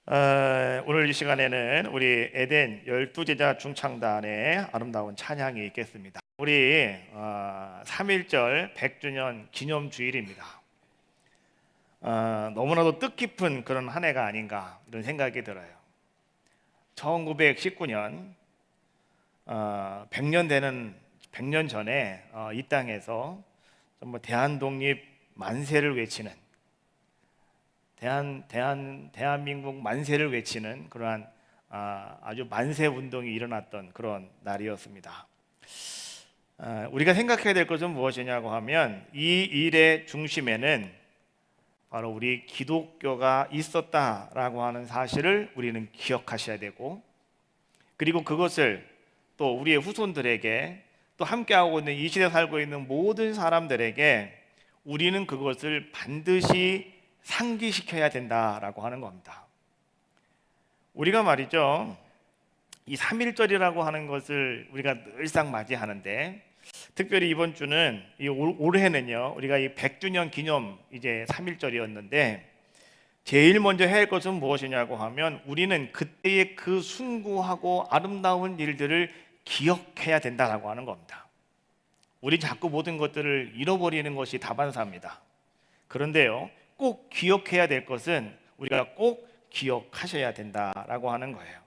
오늘 이 시간에는 우리 에덴 12제자 중창단의 아름다운 찬양이 있겠습니다. 우리 3.1절 100주년 기념주일입니다. 너무나도 뜻깊은 그런 한 해가 아닌가 이런 생각이 들어요. 1919년 100년 전에 이 땅에서 정말 대한독립 만세를 외치는 대한민국 만세를 외치는 그러한 아주 만세 운동이 일어났던 그런 날이었습니다. 우리가 생각해야 될 것은 무엇이냐고 하면 이 일의 중심에는 바로 우리 기독교가 있었다라고 하는 사실을 우리는 기억하셔야 되고, 그리고 그것을 또 우리의 후손들에게, 또 함께하고 있는 이 시대에 살고 있는 모든 사람들에게 우리는 그것을 반드시 상기시켜야 된다라고 하는 겁니다. 우리가 말이죠, 이 3.1절이라고 하는 것을 우리가 늘상 맞이하는데, 특별히 이번 주는 올해는요, 우리가 이 100주년 기념 이제 3.1절이었는데, 제일 먼저 해야 할 것은 무엇이냐고 하면 우리는 그때의 그 숭고하고 아름다운 일들을 기억해야 된다라고 하는 겁니다. 우리 자꾸 모든 것들을 잃어버리는 것이 다반사입니다. 그런데요, 꼭 기억해야 될 것은 우리가 꼭 기억하셔야 된다라고 하는 거예요.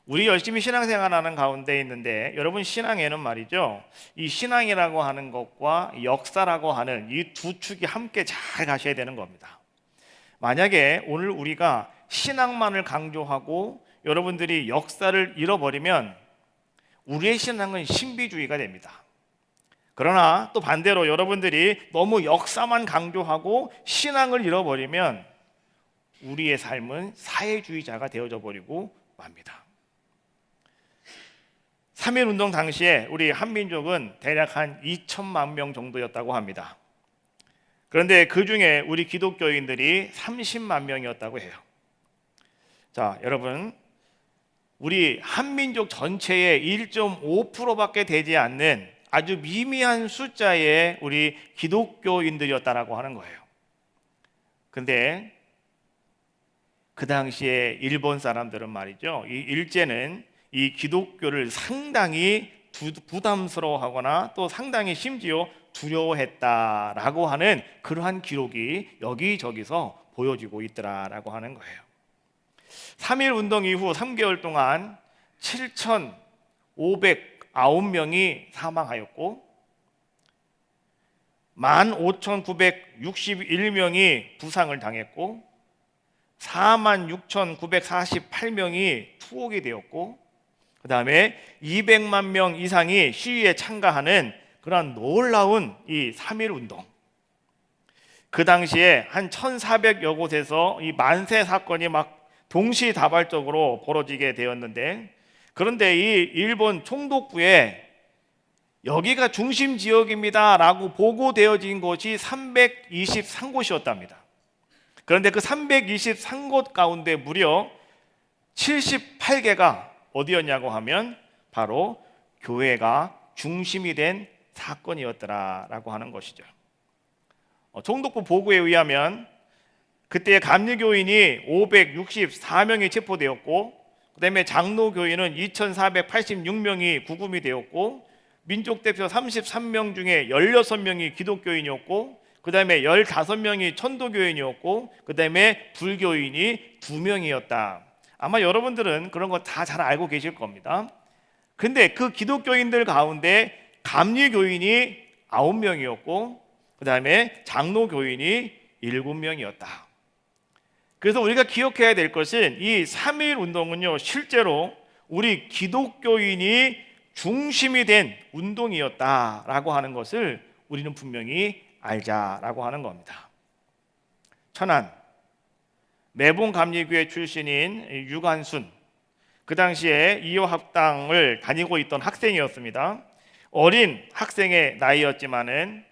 우리 열심히 신앙생활하는 가운데 있는데, 여러분 신앙에는 말이죠, 이 신앙이라고 하는 것과 역사라고 하는 이 두 축이 함께 잘 가셔야 되는 겁니다. 만약에 오늘 우리가 신앙만을 강조하고 여러분들이 역사를 잃어버리면 우리의 신앙은 신비주의가 됩니다. 그러나 또 반대로 여러분들이 너무 역사만 강조하고 신앙을 잃어버리면 우리의 삶은 사회주의자가 되어져 버리고 맙니다. 3.1운동 당시에 우리 한민족은 대략 한 2천만 명 정도였다고 합니다. 그런데 그 중에 우리 기독교인들이 30만 명이었다고 해요. 자, 여러분, 우리 한민족 전체의 1.5%밖에 되지 않는 아주 미미한 숫자의 우리 기독교인들이었다라고 하는 거예요. 근데 그 당시에 일본 사람들은 말이죠, 이 일제는 이 기독교를 상당히 부담스러워하거나 또 상당히 심지어 두려워했다라고 하는 그러한 기록이 여기저기서 보여지고 있더라라고 하는 거예요. 3.1 운동 이후 3개월 동안 7,509명이 사망하였고 15,961명이 부상을 당했고 46,948명이 투옥이 되었고, 그 다음에 200만 명 이상이 시위에 참가하는 그러한 놀라운 이 3.1 운동, 그 당시에 한 1,400여 곳에서 이 만세 사건이 막 동시다발적으로 벌어지게 되었는데, 그런데 이 일본 총독부에 여기가 중심 지역입니다 라고 보고되어진 곳이 323곳이었답니다. 그런데 그 323곳 가운데 무려 78개가 어디였냐고 하면 바로 교회가 중심이 된 사건이었더라라고 하는 것이죠. 총독부 보고에 의하면 그때 감리교인이 564명이 체포되었고, 그 다음에 장로교인은 2,486명이 구금이 되었고, 민족대표 33명 중에 16명이 기독교인이었고, 그 다음에 15명이 천도교인이었고, 그 다음에 불교인이 2명이었다. 아마 여러분들은 그런 거 다 잘 알고 계실 겁니다. 근데 그 기독교인들 가운데 감리교인이 9명이었고, 그 다음에 장로교인이 7명이었다. 그래서 우리가 기억해야 될 것은 이 3.1 운동은요, 실제로 우리 기독교인이 중심이 된 운동이었다라고 하는 것을 우리는 분명히 알자라고 하는 겁니다. 천안 매봉 감리교회 출신인 유관순, 그 당시에 이호 학당을 다니고 있던 학생이었습니다. 어린 학생의 나이였지만은,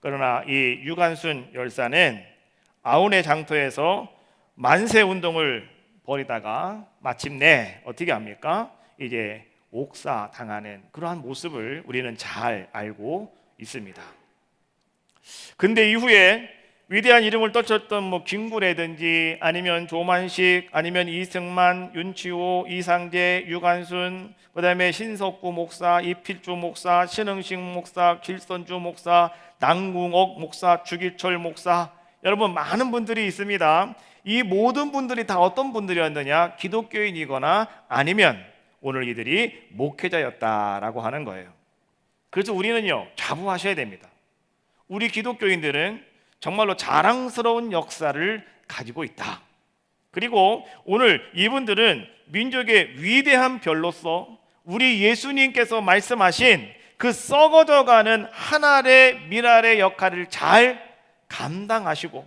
그러나 이 유관순 열사는 아운의 장터에서 만세 운동을 벌이다가 마침내 어떻게 합니까? 이제 옥사 당하는 그러한 모습을 우리는 잘 알고 있습니다. 근데 이후에 위대한 이름을 떨쳤던 뭐 김구라든지 아니면 조만식, 아니면 이승만, 윤치호, 이상재, 유관순, 그다음에 신석구 목사, 이필주 목사, 신흥식 목사, 길선주 목사, 남궁옥 목사, 주기철 목사, 여러분 많은 분들이 있습니다. 이 모든 분들이 다 어떤 분들이었느냐? 기독교인이거나 아니면 오늘 이들이 목회자였다라고 하는 거예요. 그래서 우리는요, 자부하셔야 됩니다. 우리 기독교인들은 정말로 자랑스러운 역사를 가지고 있다. 그리고 오늘 이분들은 민족의 위대한 별로서 우리 예수님께서 말씀하신 그 썩어져가는 한 알의 밀알의 역할을 잘 감당하시고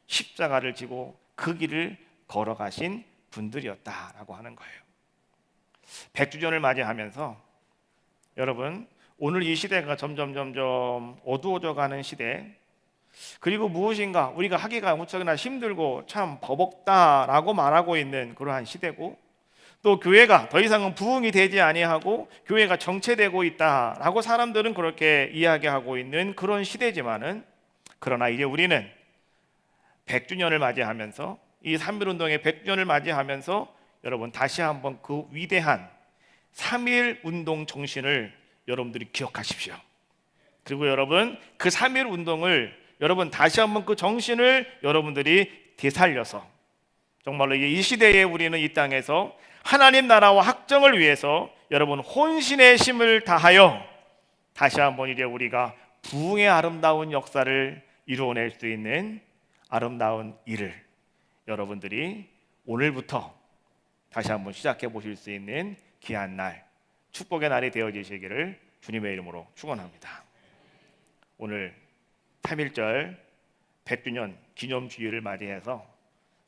십자가를 지고 그 길을 걸어가신 분들이었다라고 하는 거예요. 100주년을 맞이하면서 여러분, 오늘 이 시대가 점점 어두워져가는 시대, 그리고 무엇인가 우리가 하기가 무척이나 힘들고 참 버벅다라고 말하고 있는 그러한 시대고, 또 교회가 더 이상은 부흥이 되지 아니하고 교회가 정체되고 있다라고 사람들은 그렇게 이야기하고 있는 그런 시대지만은, 그러나 이제 우리는 100주년을 맞이하면서, 이 3.1운동의 100주년을 맞이하면서 여러분 다시 한번 그 위대한 3.1운동 정신을 여러분들이 기억하십시오. 그리고 여러분 그 3.1운동을 여러분 다시 한번 그 정신을 여러분들이 되살려서 정말로 이 시대에 우리는 이 땅에서 하나님 나라와 확정을 위해서 여러분 혼신의 힘을 다하여 다시 한번 이제 우리가 부흥의 아름다운 역사를 이루어낼 수 있는 아름다운 일을 여러분들이 오늘부터 다시 한번 시작해 보실 수 있는 귀한 날, 축복의 날이 되어지시기를 주님의 이름으로 축원합니다. 오늘 3.1절 100주년 기념주일을 맞이해서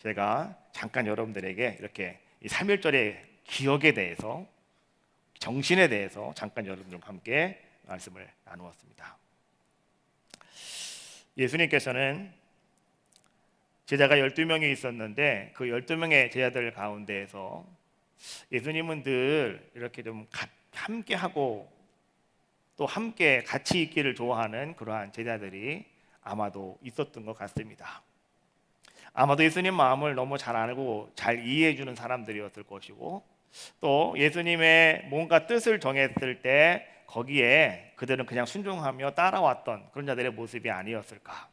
제가 잠깐 여러분들에게 이렇게 이 3.1절의 기억에 대해서, 정신에 대해서 잠깐 여러분들과 함께 말씀을 나누었습니다. 예수님께서는 제자가 12명이 있었는데 그 12명의 제자들 가운데에서 예수님은 늘 이렇게 좀 함께 하고 또 함께 같이 있기를 좋아하는 그러한 제자들이 아마도 있었던 것 같습니다. 아마도 예수님 마음을 너무 잘 알고 잘 이해해 주는 사람들이었을 것이고, 또 예수님의 뭔가 뜻을 정했을 때 거기에 그들은 그냥 순종하며 따라왔던 그런 자들의 모습이 아니었을까.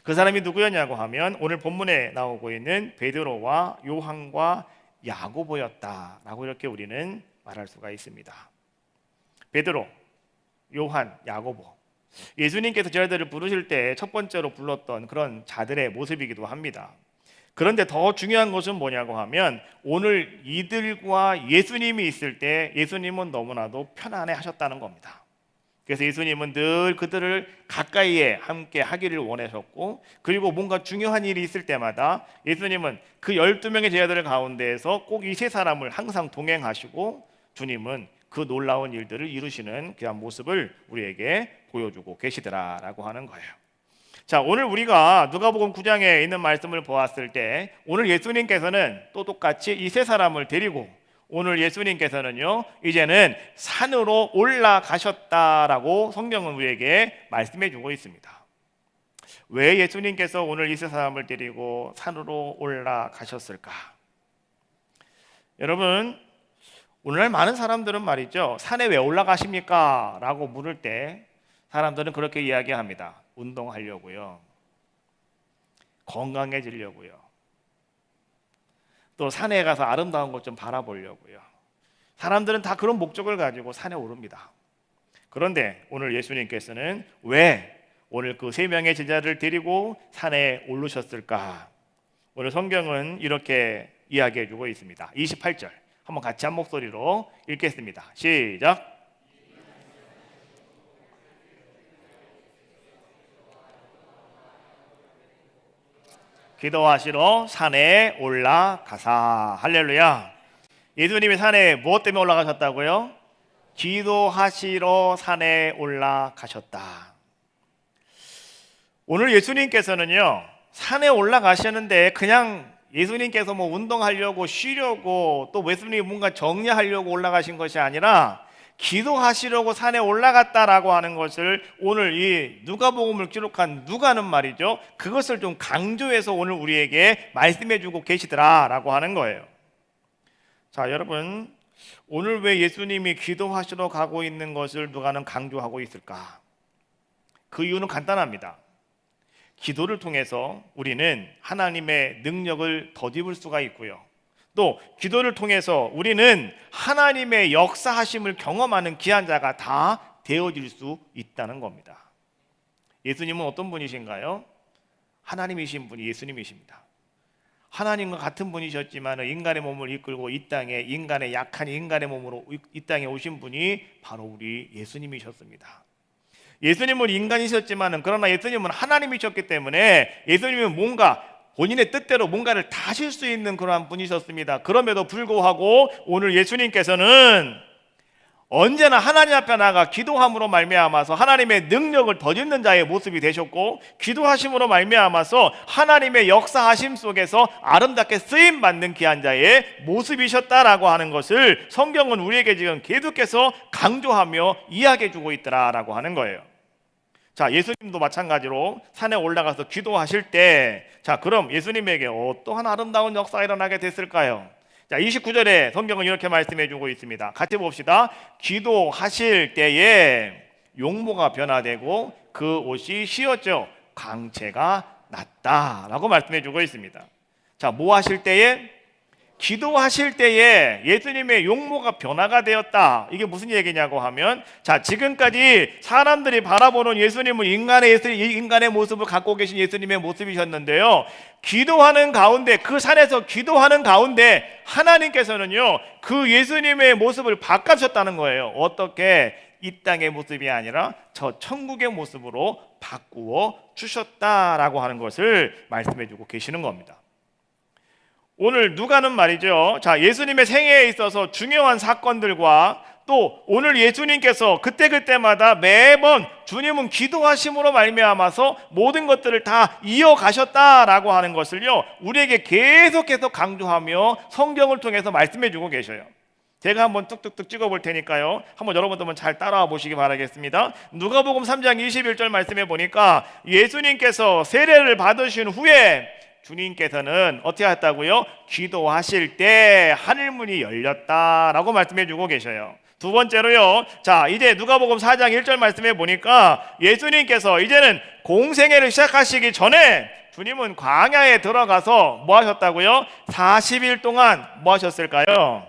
그 사람이 누구였냐고 하면 오늘 본문에 나오고 있는 베드로와 요한과 야고보였다라고 이렇게 우리는 말할 수가 있습니다. 베드로, 요한, 야고보, 예수님께서 제자들을 부르실 때 첫 번째로 불렀던 그런 자들의 모습이기도 합니다. 그런데 더 중요한 것은 뭐냐고 하면 오늘 이들과 예수님이 있을 때 예수님은 너무나도 편안해 하셨다는 겁니다. 그래서 예수님은 늘 그들을 가까이에 함께 하기를 원하셨고, 그리고 뭔가 중요한 일이 있을 때마다 예수님은 그 12명의 제자들 가운데에서 꼭 이 세 사람을 항상 동행하시고 주님은 그 놀라운 일들을 이루시는 그런 모습을 우리에게 보여주고 계시더라라고 하는 거예요. 자, 오늘 우리가 누가복음 9장에 있는 말씀을 보았을 때 오늘 예수님께서는 또 똑같이 이 세 사람을 데리고 오늘 예수님께서는요 이제는 산으로 올라가셨다라고 성경은 우리에게 말씀해 주고 있습니다. 왜 예수님께서 오늘 이 세 사람을 데리고 산으로 올라가셨을까? 여러분, 오늘날 많은 사람들은 말이죠, 산에 왜 올라가십니까? 라고 물을 때 사람들은 그렇게 이야기합니다. 운동하려고요, 건강해지려고요, 또 산에 가서 아름다운 것 좀 바라보려고요. 사람들은 다 그런 목적을 가지고 산에 오릅니다. 그런데 오늘 예수님께서는 왜 오늘 그 세 명의 제자를 데리고 산에 오르셨을까? 오늘 성경은 이렇게 이야기해 주고 있습니다. 28절 한번 같이 한 목소리로 읽겠습니다. 시작. 기도하시러 산에 올라가사. 할렐루야. 예수님이 산에 무엇 때문에 올라가셨다고요? 기도하시러 산에 올라가셨다. 오늘 예수님께서는요 산에 올라가시는데 그냥 예수님께서 뭐 운동하려고 쉬려고 또 예수님이 뭔가 정리하려고 올라가신 것이 아니라 기도하시려고 산에 올라갔다라고 하는 것을 오늘 이 누가복음을 기록한 누가는 말이죠, 그것을 좀 강조해서 오늘 우리에게 말씀해 주고 계시더라라고 하는 거예요. 자, 여러분, 오늘 왜 예수님이 기도하시러 가고 있는 것을 누가는 강조하고 있을까? 그 이유는 간단합니다. 기도를 통해서 우리는 하나님의 능력을 덧입을 수가 있고요, 또 기도를 통해서 우리는 하나님의 역사하심을 경험하는 귀한 자가 다 되어질 수 있다는 겁니다. 예수님은 어떤 분이신가요? 하나님이신 분이 예수님이십니다. 하나님과 같은 분이셨지만 인간의 몸을 이끌고 이 땅에, 인간의 약한 인간의 몸으로 이 땅에 오신 분이 바로 우리 예수님이셨습니다. 예수님은 인간이셨지만 그러나 예수님은 하나님이셨기 때문에 예수님은 뭔가 본인의 뜻대로 뭔가를 다 하실 수 있는 그러한 분이셨습니다. 그럼에도 불구하고 오늘 예수님께서는 언제나 하나님 앞에 나가 기도함으로 말미암아서 하나님의 능력을 덧입는 자의 모습이 되셨고, 기도하심으로 말미암아서 하나님의 역사하심 속에서 아름답게 쓰임 받는 귀한 자의 모습이셨다라고 하는 것을 성경은 우리에게 지금 계속해서 강조하며 이야기해 주고 있더라라고 하는 거예요. 자, 예수님도 마찬가지로 산에 올라가서 기도하실 때, 자, 그럼 예수님에게 어떠한 아름다운 역사가 일어나게 됐을까요? 자, 29절에 성경은 이렇게 말씀해 주고 있습니다. 같이 봅시다. 기도하실 때에 용모가 변화되고 그 옷이 휘었죠. 광채가 났다라고 말씀해 주고 있습니다. 자, 뭐 하실 때에? 기도하실 때에 예수님의 용모가 변화가 되었다. 이게 무슨 얘기냐고 하면, 자, 지금까지 사람들이 바라보는 예수님은 인간의 모습을 갖고 계신 예수님의 모습이셨는데요, 기도하는 가운데, 그 산에서 기도하는 가운데 하나님께서는요 그 예수님의 모습을 바꾸셨다는 거예요. 어떻게? 이 땅의 모습이 아니라 저 천국의 모습으로 바꾸어 주셨다라고 하는 것을 말씀해 주고 계시는 겁니다. 오늘 누가는 말이죠, 자, 예수님의 생애에 있어서 중요한 사건들과 또 오늘 예수님께서 그때그때마다 매번 주님은 기도하심으로 말미암아서 모든 것들을 다 이어가셨다라고 하는 것을요 우리에게 계속해서 강조하며 성경을 통해서 말씀해 주고 계셔요. 제가 한번 뚝뚝뚝 찍어볼 테니까요, 한번 여러분도 한번 잘 따라와 보시기 바라겠습니다. 누가복음 3장 21절 말씀해 보니까 예수님께서 세례를 받으신 후에 주님께서는 어떻게 했다고요? 기도하실 때 하늘문이 열렸다라고 말씀해 주고 계셔요. 두 번째로요, 자, 이제 누가복음 4장 1절 말씀해 보니까 예수님께서 이제는 공생애를 시작하시기 전에 주님은 광야에 들어가서 뭐 하셨다고요? 40일 동안 뭐 하셨을까요?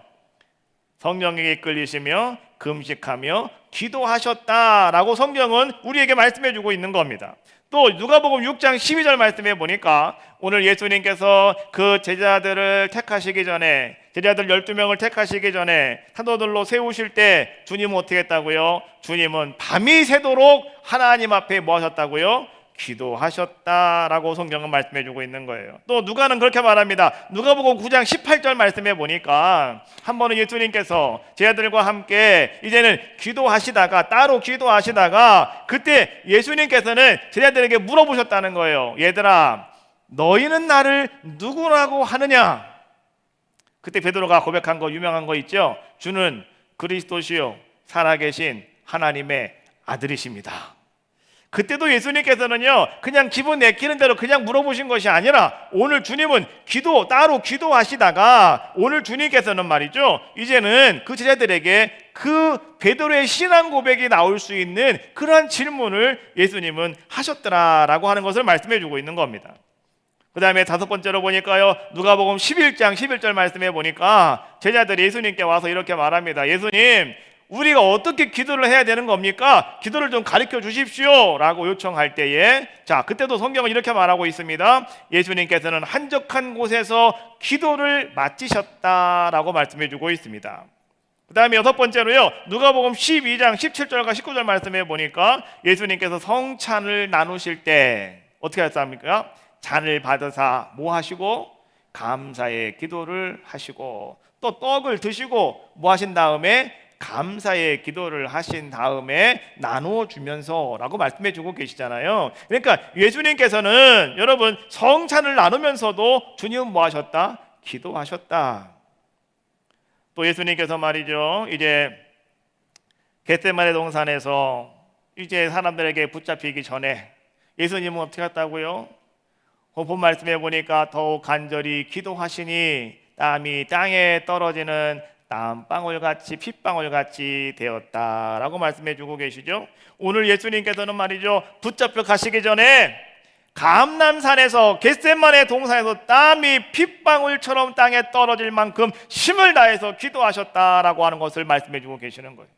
성령에게 이끌리시며 금식하며 기도하셨다라고 성경은 우리에게 말씀해 주고 있는 겁니다. 또 누가복음 6장 12절 말씀해 보니까 오늘 예수님께서 그 제자들을 택하시기 전에, 제자들 12명을 택하시기 전에 사도들로 세우실 때 주님은 어떻게 했다고요? 주님은 밤이 새도록 하나님 앞에 뭐 하셨다고요? 기도하셨다라고 성경은 말씀해 주고 있는 거예요. 또 누가는 그렇게 말합니다. 누가복음 9장 18절 말씀해 보니까 한 번은 예수님께서 제자들과 함께 이제는 기도하시다가, 따로 기도하시다가 그때 예수님께서는 제자들에게 물어보셨다는 거예요. 얘들아, 너희는 나를 누구라고 하느냐? 그때 베드로가 고백한 거, 유명한 거 있죠? 주는 그리스도시요 살아계신 하나님의 아들이십니다. 그때도 예수님께서는요 그냥 기분 내키는 대로 그냥 물어보신 것이 아니라 오늘 주님은 따로 기도하시다가 오늘 주님께서는 말이죠 이제는 그 제자들에게 그 베드로의 신앙 고백이 나올 수 있는 그러한 질문을 예수님은 하셨더라라고 하는 것을 말씀해 주고 있는 겁니다. 그 다음에 다섯 번째로 보니까요 누가복음 11장 11절 말씀해 보니까 제자들이 예수님께 와서 이렇게 말합니다. 예수님, 우리가 어떻게 기도를 해야 되는 겁니까? 기도를 좀 가르쳐 주십시오 라고 요청할 때에, 자, 그때도 성경은 이렇게 말하고 있습니다. 예수님께서는 한적한 곳에서 기도를 마치셨다라고 말씀해 주고 있습니다. 그 다음에 여섯 번째로요 누가복음 12장 17절과 19절 말씀해 보니까 예수님께서 성찬을 나누실 때 어떻게 하셨습니까? 잔을 받으사 뭐 하시고? 감사의 기도를 하시고, 또 떡을 드시고 뭐 하신 다음에? 감사의 기도를 하신 다음에 나누어 주면서 라고 말씀해 주고 계시잖아요. 그러니까 예수님께서는 여러분 성찬을 나누면서도 주님은 뭐 하셨다? 기도하셨다. 또 예수님께서 말이죠 이제 겟세마네 동산에서 이제 사람들에게 붙잡히기 전에 예수님은 어떻게 했다고요? 본 말씀해 보니까 더욱 간절히 기도하시니 땀이 땅에 떨어지는 땀방울같이 핏방울같이 되었다라고 말씀해 주고 계시죠. 오늘 예수님께서는 말이죠, 붙잡혀 가시기 전에 감람산에서 겟세마네 동산에서 땀이 핏방울처럼 땅에 떨어질 만큼 힘을 다해서 기도하셨다라고 하는 것을 말씀해 주고 계시는 거예요.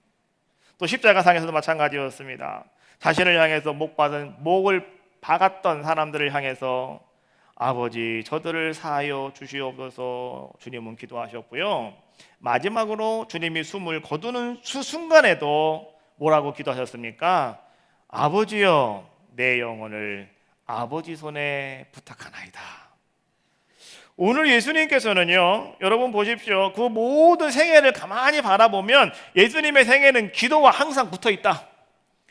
또 십자가상에서도 마찬가지였습니다. 자신을 향해서 목을 박았던 사람들을 향해서 아버지 저들을 사하여 주시옵소서 주님은 기도하셨고요. 마지막으로 주님이 숨을 거두는 순간에도 뭐라고 기도하셨습니까? 아버지여 내 영혼을 아버지 손에 부탁하나이다. 오늘 예수님께서는요, 여러분 보십시오. 그 모든 생애를 가만히 바라보면 예수님의 생애는 기도와 항상 붙어 있다.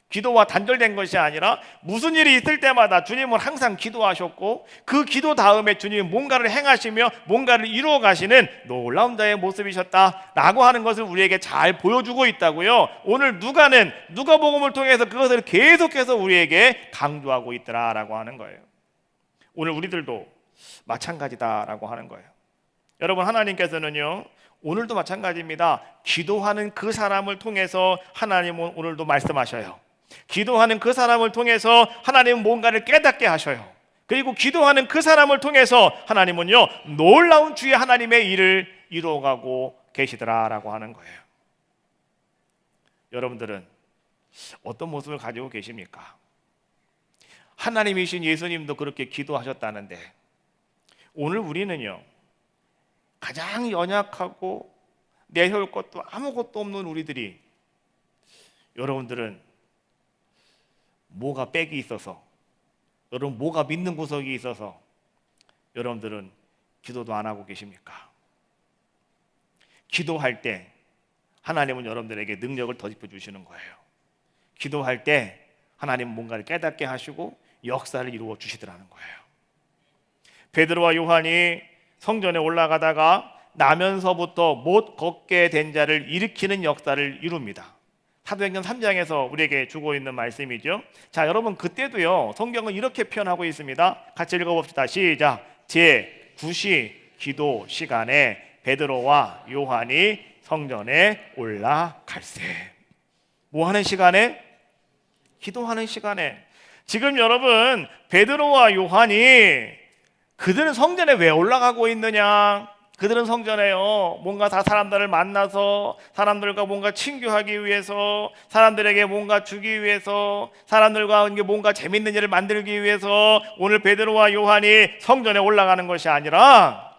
기도와 단절된 것이 아니라 무슨 일이 있을 때마다 주님은 항상 기도하셨고, 그 기도 다음에 주님은 뭔가를 행하시며 뭔가를 이루어 가시는 놀라운 자의 모습이셨다라고 하는 것을 우리에게 잘 보여주고 있다고요. 오늘 누가복음을 통해서 그것을 계속해서 우리에게 강조하고 있더라라고 하는 거예요. 오늘 우리들도 마찬가지다라고 하는 거예요. 여러분, 하나님께서는요, 오늘도 마찬가지입니다. 기도하는 그 사람을 통해서 하나님은 오늘도 말씀하셔요. 기도하는 그 사람을 통해서 하나님은 뭔가를 깨닫게 하셔요. 그리고 기도하는 그 사람을 통해서 하나님은요, 놀라운 주의 하나님의 일을 이루어가고 계시더라라고 하는 거예요. 여러분들은 어떤 모습을 가지고 계십니까? 하나님이신 예수님도 그렇게 기도하셨다는데, 오늘 우리는요, 가장 연약하고 내세울 것도 아무것도 없는 우리들이, 여러분들은 뭐가 빽이 있어서, 여러분 뭐가 믿는 구석이 있어서 여러분들은 기도도 안 하고 계십니까? 기도할 때 하나님은 여러분들에게 능력을 더집어 주시는 거예요. 기도할 때 하나님은 뭔가를 깨닫게 하시고 역사를 이루어 주시더라는 거예요. 베드로와 요한이 성전에 올라가다가 나면서부터 못 걷게 된 자를 일으키는 역사를 이룹니다. 사도행전 3장에서 우리에게 주고 있는 말씀이죠. 자, 여러분 그때도요, 성경은 이렇게 표현하고 있습니다. 같이 읽어봅시다. 시작. 제9시 기도 시간에 베드로와 요한이 성전에 올라갈세. 뭐 하는 시간에? 기도하는 시간에. 지금 여러분, 베드로와 요한이 그들은 성전에 왜 올라가고 있느냐? 그들은 성전에요, 뭔가 다 사람들을 만나서 사람들과 뭔가 친교하기 위해서, 사람들에게 뭔가 주기 위해서, 사람들과 뭔가 재밌는 일을 만들기 위해서 오늘 베드로와 요한이 성전에 올라가는 것이 아니라,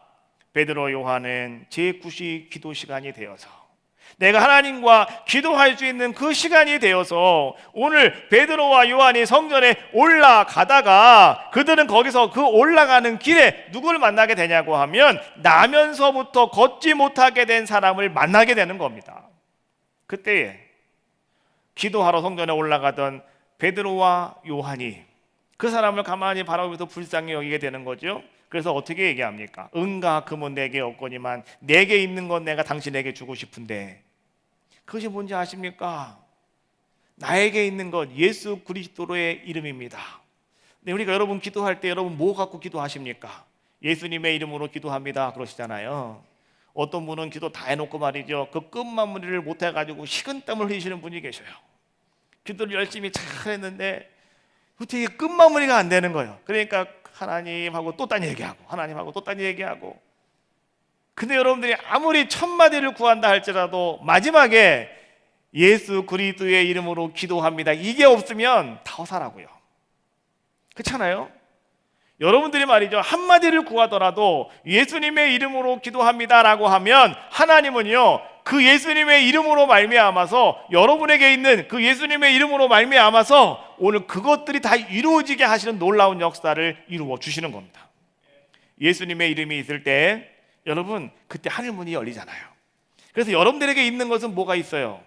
베드로 요한은 제9시 기도 시간이 되어서, 내가 하나님과 기도할 수 있는 그 시간이 되어서 오늘 베드로와 요한이 성전에 올라가다가 그들은 거기서 그 올라가는 길에 누구를 만나게 되냐고 하면 나면서부터 걷지 못하게 된 사람을 만나게 되는 겁니다. 그때에 기도하러 성전에 올라가던 베드로와 요한이 그 사람을 가만히 바라보면서 불쌍히 여기게 되는 거죠. 그래서 어떻게 얘기합니까? 은과 금은 내게 없거니만 내게 있는 건 내가 당신에게 주고 싶은데, 그것이 뭔지 아십니까? 나에게 있는 것 예수 그리스도의 이름입니다. 네, 우리가 여러분 기도할 때 여러분 뭐 갖고 기도하십니까? 예수님의 이름으로 기도합니다 그러시잖아요. 어떤 분은 기도 다 해놓고 말이죠, 그 끝마무리를 못해가지고 식은땀을 흘리시는 분이 계셔요. 기도를 열심히 잘 했는데 어떻게 끝마무리가 안 되는 거예요. 그러니까 하나님하고 또 딴 얘기하고 하나님하고 또 딴 얘기하고. 근데 여러분들이 아무리 천마디를 구한다 할지라도 마지막에 예수 그리스도의 이름으로 기도합니다, 이게 없으면 다 허사라고요. 그렇잖아요? 여러분들이 말이죠, 한마디를 구하더라도 예수님의 이름으로 기도합니다라고 하면 하나님은요, 그 예수님의 이름으로 말미암아서 여러분에게 있는 그 예수님의 이름으로 말미암아서 오늘 그것들이 다 이루어지게 하시는 놀라운 역사를 이루어 주시는 겁니다. 예수님의 이름이 있을 때 여러분 그때 하늘문이 열리잖아요. 그래서 여러분들에게 있는 것은 뭐가 있어요?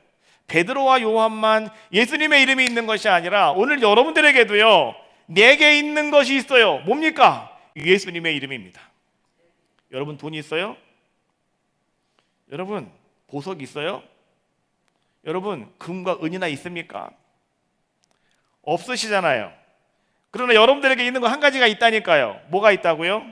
베드로와 요한만 예수님의 이름이 있는 것이 아니라 오늘 여러분들에게도요, 내게 있는 것이 있어요. 뭡니까? 예수님의 이름입니다. 여러분 돈 있어요? 여러분 보석 있어요? 여러분, 금과 은이나 있습니까? 없으시잖아요. 그러나 여러분들에게 있는 거 한 가지가 있다니까요. 뭐가 있다고요?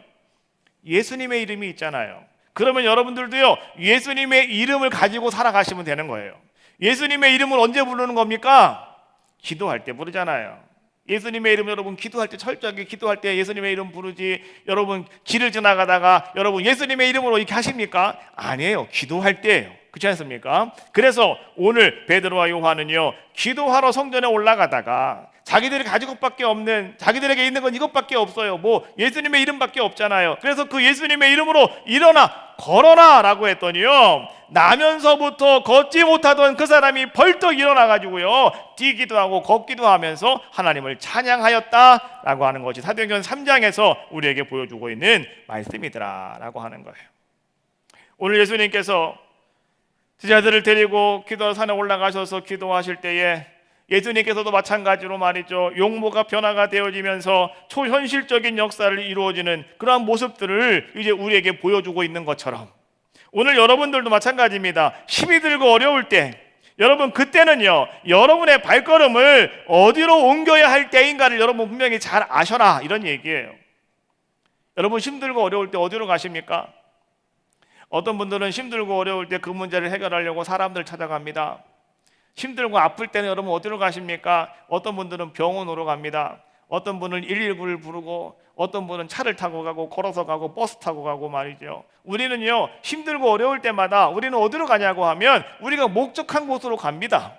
예수님의 이름이 있잖아요. 그러면 여러분들도요, 예수님의 이름을 가지고 살아가시면 되는 거예요. 예수님의 이름을 언제 부르는 겁니까? 기도할 때 부르잖아요. 예수님의 이름, 여러분 기도할 때 철저하게 기도할 때 예수님의 이름 부르지, 여러분 길을 지나가다가 여러분 예수님의 이름으로 이렇게 하십니까? 아니에요. 기도할 때예요. 그렇지 않습니까? 그래서 오늘 베드로와 요한은요, 기도하러 성전에 올라가다가 자기들이 가지고 밖에 없는, 자기들에게 있는 건 이것밖에 없어요. 뭐 예수님의 이름밖에 없잖아요. 그래서 그 예수님의 이름으로 일어나 걸어라 라고 했더니요, 나면서부터 걷지 못하던 그 사람이 벌떡 일어나 가지고요, 뛰기도 하고 걷기도 하면서 하나님을 찬양하였다 라고 하는 것이 사도행전 3장에서 우리에게 보여주고 있는 말씀이더라 라고 하는 거예요. 오늘 예수님께서 제자들을 데리고 기도산에 올라가셔서 기도하실 때에 예수님께서도 마찬가지로 말이죠, 용모가 변화가 되어지면서 초현실적인 역사를 이루어지는 그러한 모습들을 이제 우리에게 보여주고 있는 것처럼 오늘 여러분들도 마찬가지입니다. 힘이 들고 어려울 때, 여러분 그때는요, 여러분의 발걸음을 어디로 옮겨야 할 때인가를 여러분 분명히 잘 아셔라, 이런 얘기예요. 여러분 힘들고 어려울 때 어디로 가십니까? 어떤 분들은 힘들고 어려울 때 그 문제를 해결하려고 사람들 찾아갑니다. 힘들고 아플 때는 여러분 어디로 가십니까? 어떤 분들은 병원으로 갑니다. 어떤 분은 119를 부르고, 어떤 분은 차를 타고 가고, 걸어서 가고, 버스 타고 가고 말이죠. 우리는요, 힘들고 어려울 때마다 우리는 어디로 가냐고 하면 우리가 목적한 곳으로 갑니다.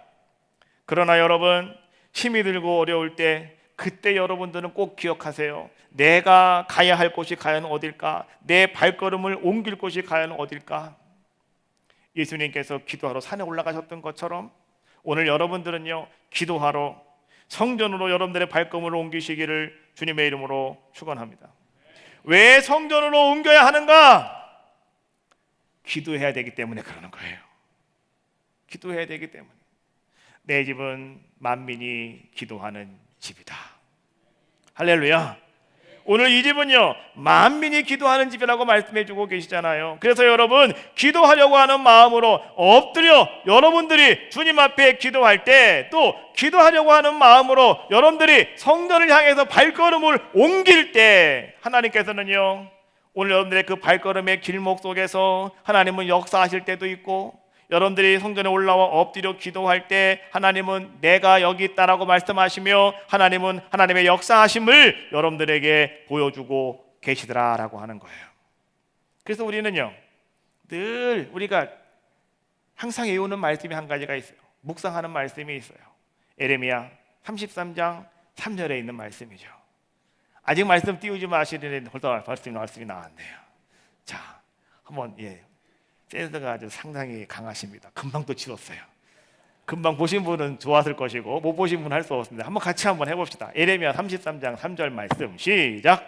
그러나 여러분, 힘이 들고 어려울 때, 그때 여러분들은 꼭 기억하세요. 내가 가야 할 곳이 과연 어딜까? 내 발걸음을 옮길 곳이 과연 어딜까? 예수님께서 기도하러 산에 올라가셨던 것처럼 오늘 여러분들은요, 기도하러 성전으로 여러분들의 발걸음을 옮기시기를 주님의 이름으로 축원합니다. 왜 성전으로 옮겨야 하는가? 기도해야 되기 때문에 그러는 거예요. 기도해야 되기 때문에. 내 집은 만민이 기도하는 집이다. 할렐루야. 오늘 이 집은요, 만민이 기도하는 집이라고 말씀해 주고 계시잖아요. 그래서 여러분, 기도하려고 하는 마음으로 엎드려 여러분들이 주님 앞에 기도할 때, 또 기도하려고 하는 마음으로 여러분들이 성전을 향해서 발걸음을 옮길 때, 하나님께서는요, 오늘 여러분들의 그 발걸음의 길목 속에서 하나님은 역사하실 때도 있고, 여러분들이 성전에 올라와 엎드려 기도할 때 하나님은 내가 여기 있다라고 말씀하시며 하나님은 하나님의 역사하심을 여러분들에게 보여주고 계시더라라고 하는 거예요. 그래서 우리는요, 늘 우리가 항상 외우는 말씀이 한 가지가 있어요. 묵상하는 말씀이 있어요. 에레미야 33장 3절에 있는 말씀이죠. 아직 말씀 띄우지 마시려니 벌써 말씀이 나왔네요. 자, 한번 센스가 아주 상당히 강하십니다. 금방 또 치웠어요. 금방 보신 분은 좋았을 것이고 못 보신 분은 할 수 없습니다. 한번 같이 한번 해봅시다. 에레미야 33장 3절 말씀 시작.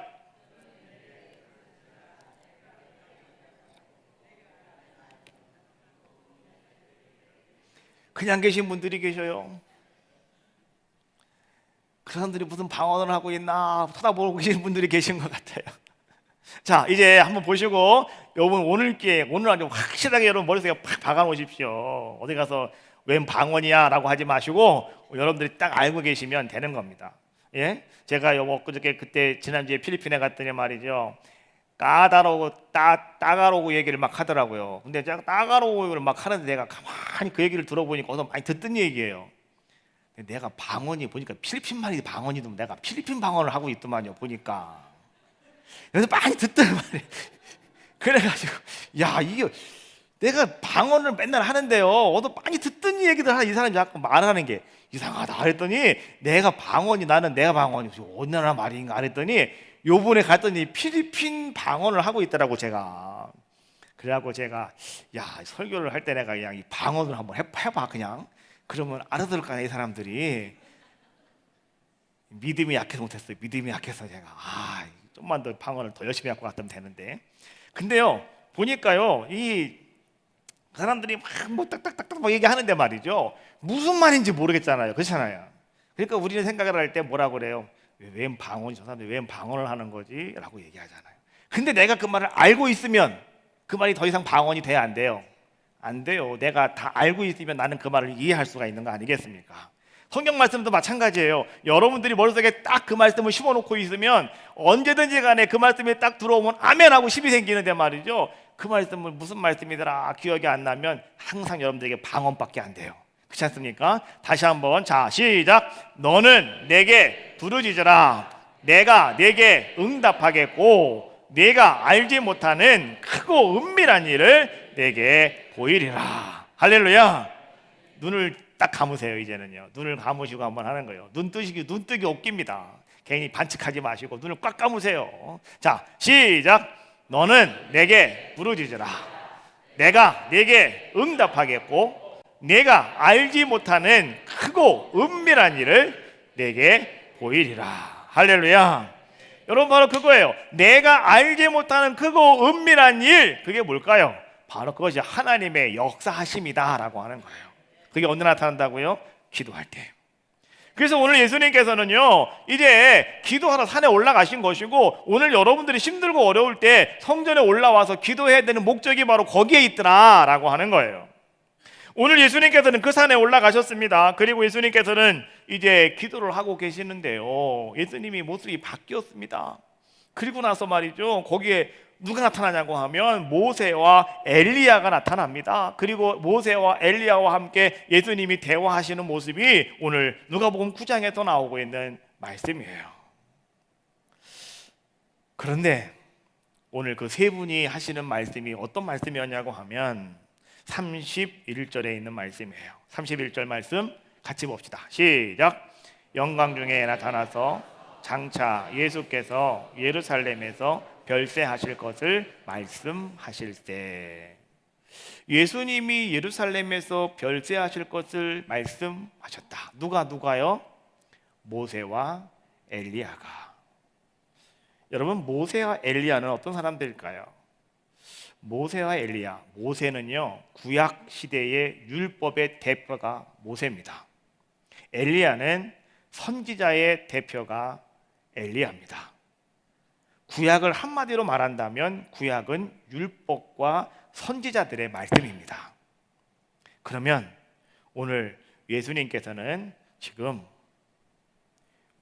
그냥 계신 분들이 계셔요. 그 사람들이 무슨 방언을 하고 있나 쳐다보고 계시는 분들이 계신 것 같아요. 자, 이제 한번 보시고 여러분 오늘 아주 확실하게 여러분 머릿속에 팍 박아 놓으십시오. 어디 가서 웬 방언이야 라고 하지 마시고 여러분들이 딱 알고 계시면 되는 겁니다. 예? 제가 엊그저께 그때 지난주에 필리핀에 갔더니 말이죠, 따가로고 얘기를 막 하더라고요. 근데 제가 따가로고를 막 하는데 내가 가만히 그 얘기를 들어보니까 어서 많이 듣던 얘기예요. 내가 방언이 보니까 필리핀 말이 방언이더만 내가 필리핀 방언을 하고 있더만요. 보니까 그래서 많이 듣던 말이에요. 그래가지고 야, 이게 내가 방언을 맨날 하는데요, 어서 많이 듣던 얘기들 하나 이 사람이 자꾸 말하는 게 이상하다 그랬더니 나는 내가 방언이 어느 나라 말인가 그랬더니 요번에 갔더니 필리핀 방언을 하고 있더라고. 제가 그래갖고 제가 설교를 할 때 내가 그냥 이 방언을 한번 해봐 그냥 그러면 알아들을까 이 사람들이. 믿음이 약해서 못했어요. 믿음이 약해서 제가 좀만 더 방언을 더 열심히 갖고 갔으면 되는데. 근데요 보니까요 이 사람들이 막 딱딱딱딱 뭐 얘기하는데 말이죠, 무슨 말인지 모르겠잖아요. 그렇잖아요. 그러니까 우리는 생각을 할 때 뭐라 그래요? 웬 방언이, 저 사람들이 웬 방언을 하는 거지? 라고 얘기하잖아요. 근데 내가 그 말을 알고 있으면 그 말이 더 이상 방언이 돼야 안 돼요? 안 돼요. 내가 다 알고 있으면 나는 그 말을 이해할 수가 있는 거 아니겠습니까? 성경 말씀도 마찬가지예요. 여러분들이 머릿속에 딱 그 말씀을 심어놓고 있으면 언제든지 간에 그 말씀이 딱 들어오면 아멘하고 힘이 생기는데 말이죠, 그 말씀은 무슨 말씀이더라 기억이 안 나면 항상 여러분들에게 방언밖에 안 돼요. 그렇지 않습니까? 다시 한번, 자 시작. 너는 내게 부르짖으라. 내가 내게 응답하겠고 내가 알지 못하는 크고 은밀한 일을 내게 보이리라. 할렐루야. 눈을 딱 감으세요. 이제는요, 눈을 감으시고 한번 하는 거예요. 눈뜨기 없깁니다. 괜히 반칙하지 마시고 눈을 꽉 감으세요. 자 시작. 너는 내게 부르짖으라. 내가 내게 응답하겠고 내가 알지 못하는 크고 은밀한 일을 내게 보이리라. 할렐루야. 여러분, 바로 그거예요. 내가 알지 못하는 크고 은밀한 일, 그게 뭘까요? 바로 그것이 하나님의 역사하심이다 라고 하는 거예요. 그게 언제 나타난다고요? 기도할 때. 그래서 오늘 예수님께서는요, 이제 기도하러 산에 올라가신 것이고, 오늘 여러분들이 힘들고 어려울 때 성전에 올라와서 기도해야 되는 목적이 바로 거기에 있더라 라고 하는 거예요. 오늘 예수님께서는 그 산에 올라가셨습니다. 그리고 예수님께서는 이제 기도를 하고 계시는데요, 예수님이 모습이 바뀌었습니다. 그리고 나서 말이죠, 거기에 누가 나타나냐고 하면 모세와 엘리야가 나타납니다. 그리고 모세와 엘리야와 함께 예수님이 대화하시는 모습이 오늘 누가복음 9장에서 나오고 있는 말씀이에요. 그런데 오늘 그 세 분이 하시는 말씀이 어떤 말씀이었냐고 하면 31절에 있는 말씀이에요. 31절 말씀 같이 봅시다. 시작. 영광 중에 나타나서 장차 예수께서 예루살렘에서 별세하실 것을 말씀하실 때, 예수님이 예루살렘에서 별세하실 것을 말씀하셨다. 누가요? 모세와 엘리야가. 여러분, 모세와 엘리야는 어떤 사람들일까요? 모세와 엘리야, 모세는요 구약 시대의 율법의 대표가 모세입니다. 엘리야는 선지자의 대표가 엘리야입니다. 구약을 한마디로 말한다면 구약은 율법과 선지자들의 말씀입니다. 그러면 오늘 예수님께서는 지금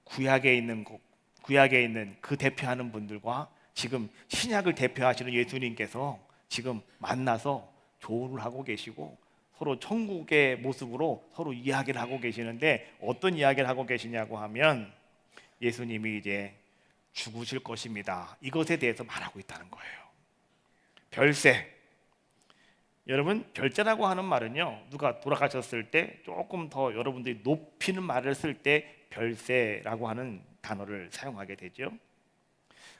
구약에 있는 그 대표하는 분들과 지금 신약을 대표하시는 예수님께서 지금 만나서 조언을 하고 계시고 서로 천국의 모습으로 서로 이야기를 하고 계시는데, 어떤 이야기를 하고 계시냐고 하면 예수님이 이제 죽으실 것입니다. 이것에 대해서 말하고 있다는 거예요. 별세. 여러분, 별세라고 하는 말은요, 누가 돌아가셨을 때 조금 더 여러분들이 높이는 말을 쓸 때 별세라고 하는 단어를 사용하게 되죠.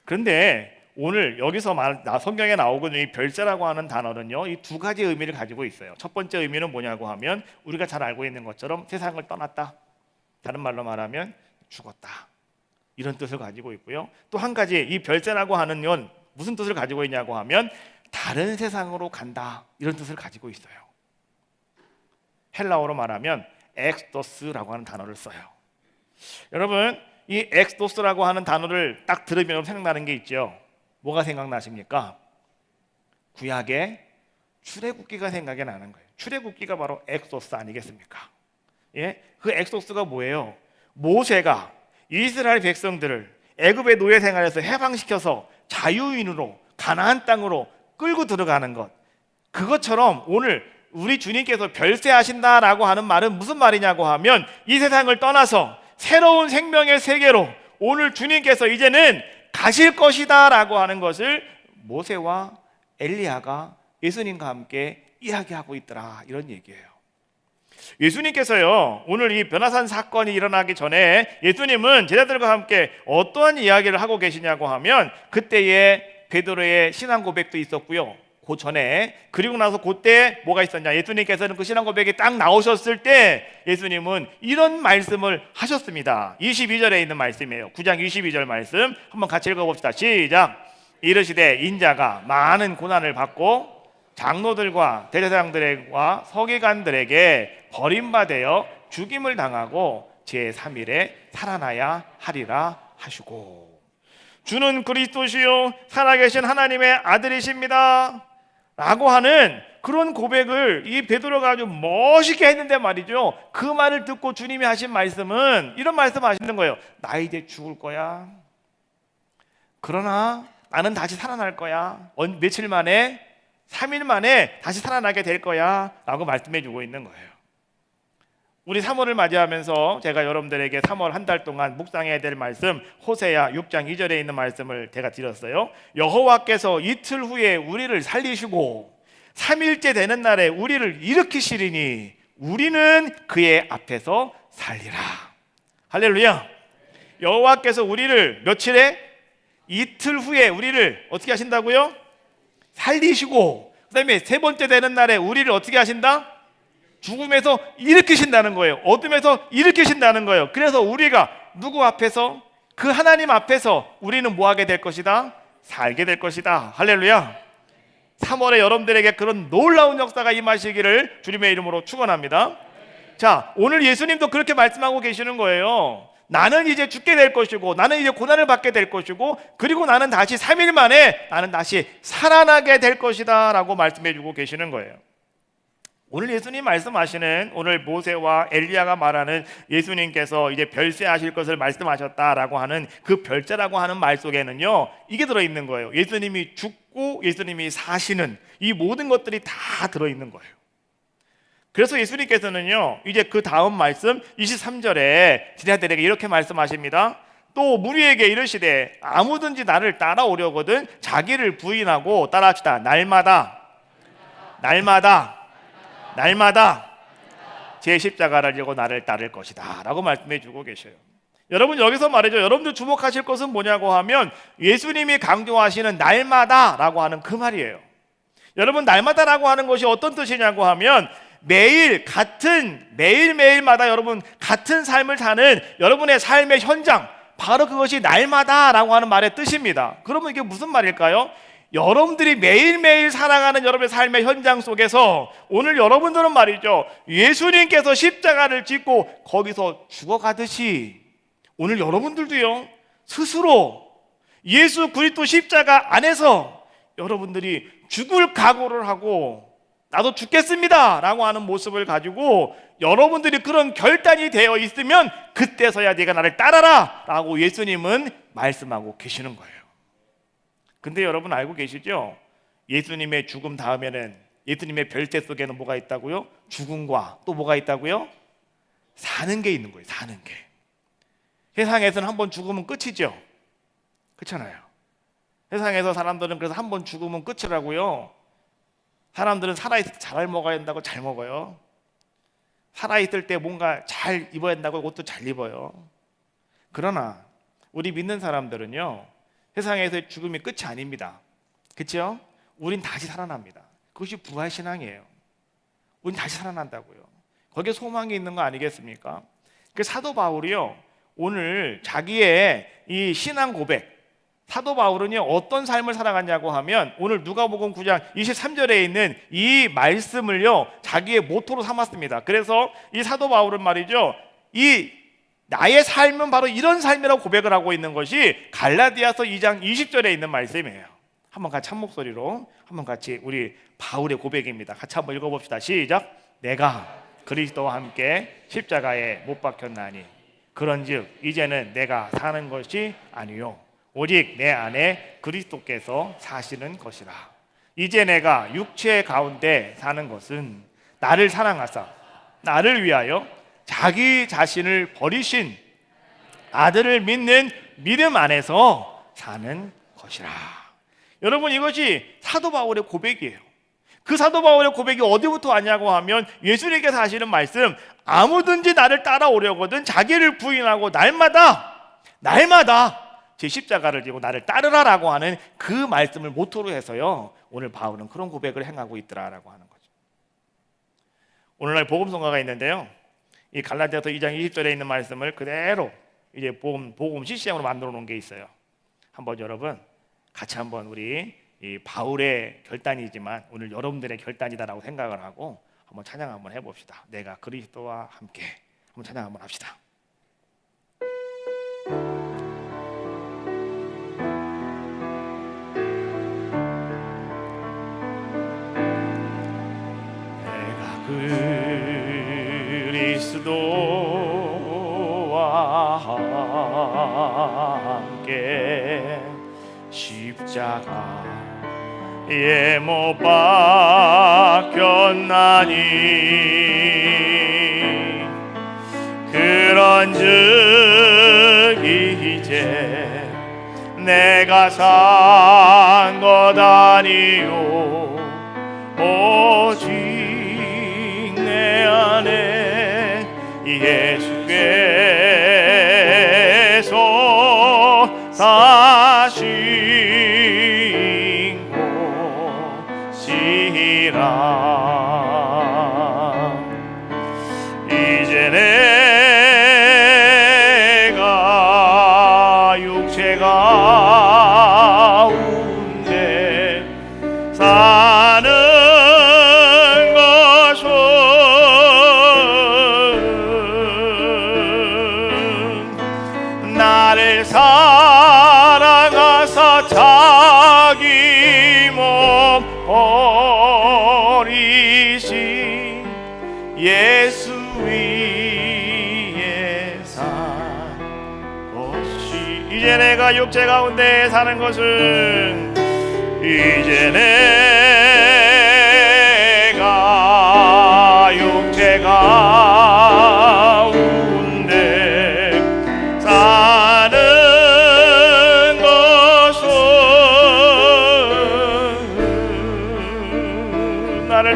그런데 오늘 여기서 성경에 나오고 있는 이 별세라고 하는 단어는요, 이 두 가지 의미를 가지고 있어요. 첫 번째 의미는 뭐냐고 하면 우리가 잘 알고 있는 것처럼 세상을 떠났다, 다른 말로 말하면 죽었다, 이런 뜻을 가지고 있고요. 또 한 가지, 이 별세라고 하는 건 무슨 뜻을 가지고 있냐고 하면 다른 세상으로 간다, 이런 뜻을 가지고 있어요. 헬라어로 말하면 엑스도스라고 하는 단어를 써요. 여러분, 이 엑스도스라고 하는 단어를 딱 들으면 생각나는 게 있죠. 뭐가 생각나십니까? 구약의 출애굽기가 생각이 나는 거예요. 출애굽기가 바로 엑소스 아니겠습니까? 예? 그 엑소스가 뭐예요? 모세가 이스라엘 백성들을 애굽의 노예 생활에서 해방시켜서 자유인으로 가나안 땅으로 끌고 들어가는 것, 그것처럼 오늘 우리 주님께서 별세하신다라고 하는 말은 무슨 말이냐고 하면 이 세상을 떠나서 새로운 생명의 세계로 오늘 주님께서 이제는 가실 것이다 라고 하는 것을 모세와 엘리야가 예수님과 함께 이야기하고 있더라, 이런 얘기예요. 예수님께서요, 오늘 이 변화산 사건이 일어나기 전에 예수님은 제자들과 함께 어떠한 이야기를 하고 계시냐고 하면 그때의 베드로의 신앙 고백도 있었고요, 그 전에, 그리고 나서 그때 뭐가 있었냐, 예수님께서는 그 신앙 고백이 딱 나오셨을 때 예수님은 이런 말씀을 하셨습니다. 22절에 있는 말씀이에요. 9장 22절 말씀 한번 같이 읽어봅시다. 시작. 이르시되 인자가 많은 고난을 받고 장로들과 대제사장들과 서기관들에게 버림받아 죽임을 당하고 제3일에 살아나야 하리라 하시고, 주는 그리스도시요 살아계신 하나님의 아들이십니다 라고 하는 그런 고백을 이 베드로가 아주 멋있게 했는데 말이죠. 그 말을 듣고 주님이 하신 말씀은 이런 말씀 하시는 거예요. 나 이제 죽을 거야. 그러나 나는 다시 살아날 거야. 며칠 만에 3일 만에 다시 살아나게 될 거야 라고 말씀해 주고 있는 거예요. 우리 3월을 맞이하면서 제가 여러분들에게 3월 한 달 동안 묵상해야 될 말씀 호세야 6장 2절에 있는 말씀을 제가 드렸어요. 여호와께서 이틀 후에 우리를 살리시고 3일째 되는 날에 우리를 일으키시리니 우리는 그의 앞에서 살리라. 할렐루야. 여호와께서 우리를 며칠에? 이틀 후에 우리를 어떻게 하신다고요? 살리시고 그 다음에 세 번째 되는 날에 우리를 어떻게 하신다? 죽음에서 일으키신다는 거예요. 어둠에서 일으키신다는 거예요. 그래서 우리가 누구 앞에서? 그 하나님 앞에서 우리는 뭐 하게 될 것이다? 살게 될 것이다. 할렐루야. 3월에 여러분들에게 그런 놀라운 역사가 임하시기를 주님의 이름으로 축원합니다. 자, 오늘 예수님도 그렇게 말씀하고 계시는 거예요. 나는 이제 죽게 될 것이고 나는 이제 고난을 받게 될 것이고 그리고 나는 다시 3일 만에 나는 다시 살아나게 될 것이다 라고 말씀해 주고 계시는 거예요. 오늘 예수님 말씀하시는 오늘 모세와 엘리야가 말하는 예수님께서 이제 별세하실 것을 말씀하셨다라고 하는 그 별세라고 하는 말 속에는요 이게 들어있는 거예요. 예수님이 죽고 예수님이 사시는 이 모든 것들이 다 들어있는 거예요. 그래서 예수님께서는요 이제 그 다음 말씀 23절에 제자들에게 이렇게 말씀하십니다. 또 무리에게 이르시되 아무든지 나를 따라오려거든 자기를 부인하고 따라합시다. 날마다 제 십자가를 지고 나를 따를 것이다 라고 말씀해 주고 계셔요. 여러분 여기서 말이죠. 여러분들 주목하실 것은 뭐냐고 하면 예수님이 강조하시는 날마다 라고 하는 그 말이에요. 여러분 날마다라고 하는 것이 어떤 뜻이냐고 하면 매일매일마다 여러분 같은 삶을 사는 여러분의 삶의 현장, 바로 그것이 날마다라고 하는 말의 뜻입니다. 그러면 이게 무슨 말일까요? 여러분들이 매일매일 살아가는 여러분의 삶의 현장 속에서 오늘 여러분들은 말이죠 예수님께서 십자가를 짓고 거기서 죽어가듯이 오늘 여러분들도요 스스로 예수 그리스도 십자가 안에서 여러분들이 죽을 각오를 하고 나도 죽겠습니다 라고 하는 모습을 가지고 여러분들이 그런 결단이 되어 있으면 그때서야 네가 나를 따라라 라고 예수님은 말씀하고 계시는 거예요. 근데 여러분 알고 계시죠? 예수님의 죽음 다음에는 예수님의 별세 속에는 뭐가 있다고요? 죽음과 또 뭐가 있다고요? 사는 게 있는 거예요. 사는 게. 세상에서는 한 번 죽으면 끝이죠. 그렇잖아요. 세상에서 사람들은 그래서 한 번 죽으면 끝이라고요. 사람들은 살아있을 때 잘 먹어야 된다고 잘 먹어요. 살아있을 때 뭔가 잘 입어야 된다고 옷도 잘 입어요. 그러나 우리 믿는 사람들은요 세상에서 죽음이 끝이 아닙니다. 그렇죠? 우린 다시 살아납니다. 그것이 부활신앙이에요. 우린 다시 살아난다고요. 거기에 소망이 있는 거 아니겠습니까? 그 사도 바울이요 오늘 자기의 이 신앙 고백, 사도 바울은요 어떤 삶을 살아갔냐고 하면 오늘 누가복음 9장 23절에 있는 이 말씀을요 자기의 모토로 삼았습니다. 그래서 이 사도 바울은 말이죠 이 나의 삶은 바로 이런 삶이라고 고백을 하고 있는 것이 갈라디아서 2장 20절에 있는 말씀이에요. 한번 같이 한 목소리로 한번 같이 우리 바울의 고백입니다. 같이 한번 읽어봅시다. 시작. 내가 그리스도와 함께 십자가에 못 박혔나니 그런즉 이제는 내가 사는 것이 아니요 오직 내 안에 그리스도께서 사시는 것이라. 이제 내가 육체 가운데 사는 것은 나를 사랑하사 나를 위하여 자기 자신을 버리신 아들을 믿는 믿음 안에서 사는 것이라. 여러분 이것이 사도 바울의 고백이에요. 그 사도 바울의 고백이 어디부터 왔냐고 하면 예수님께서 하시는 말씀 아무든지 나를 따라오려거든 자기를 부인하고 날마다 제 십자가를 지고 나를 따르라라고 하는 그 말씀을 모토로 해서요 오늘 바울은 그런 고백을 행하고 있더라라고 하는 거죠. 오늘날 복음성가가 있는데요 이 갈라디아서 2장 20절에 있는 말씀을 그대로 이제 복음 CCM으로 만들어 놓은 게 있어요. 한번 여러분 같이 한번 우리 이 바울의 결단이지만 오늘 여러분들의 결단이다라고 생각을 하고 한번 찬양 한번 해봅시다. 내가 그리스도와 함께 한번 찬양 한번 합시다. 그리스도와 함께 십자가에 못 박혔나니 그런즉 이제 내가 산 것 아니요 오직 내 안에 예수께서 사신 곳이라. 이제 내가 육체 가운데 사는 것은 나를 사랑하사 자기 몸 버리신 예수 위에 산 것이 이제 내가 육체 가운데 사는 것은 이제 내가 육체 가운데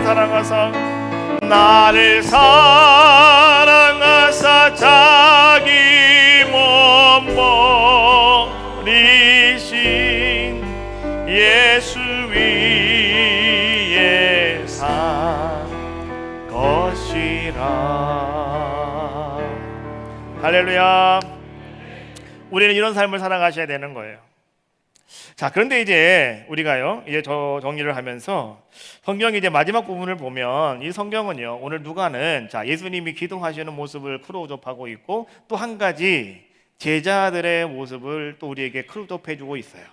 사는 것은 나를 사랑하사 자기 몸 버리신 예수 위에 산 것이라. 할렐루야. 우리는 이런 삶을 살아가셔야 되는 거예요. 자, 그런데 이제 우리가요, 이제 저 정리를 하면서 성경 이제 마지막 부분을 보면 이 성경은요, 오늘 누가는 자 예수님이 기도하시는 모습을 크로즈업하고 있고 또 한 가지 제자들의 모습을 또 우리에게 크로즈업해주고 있어요.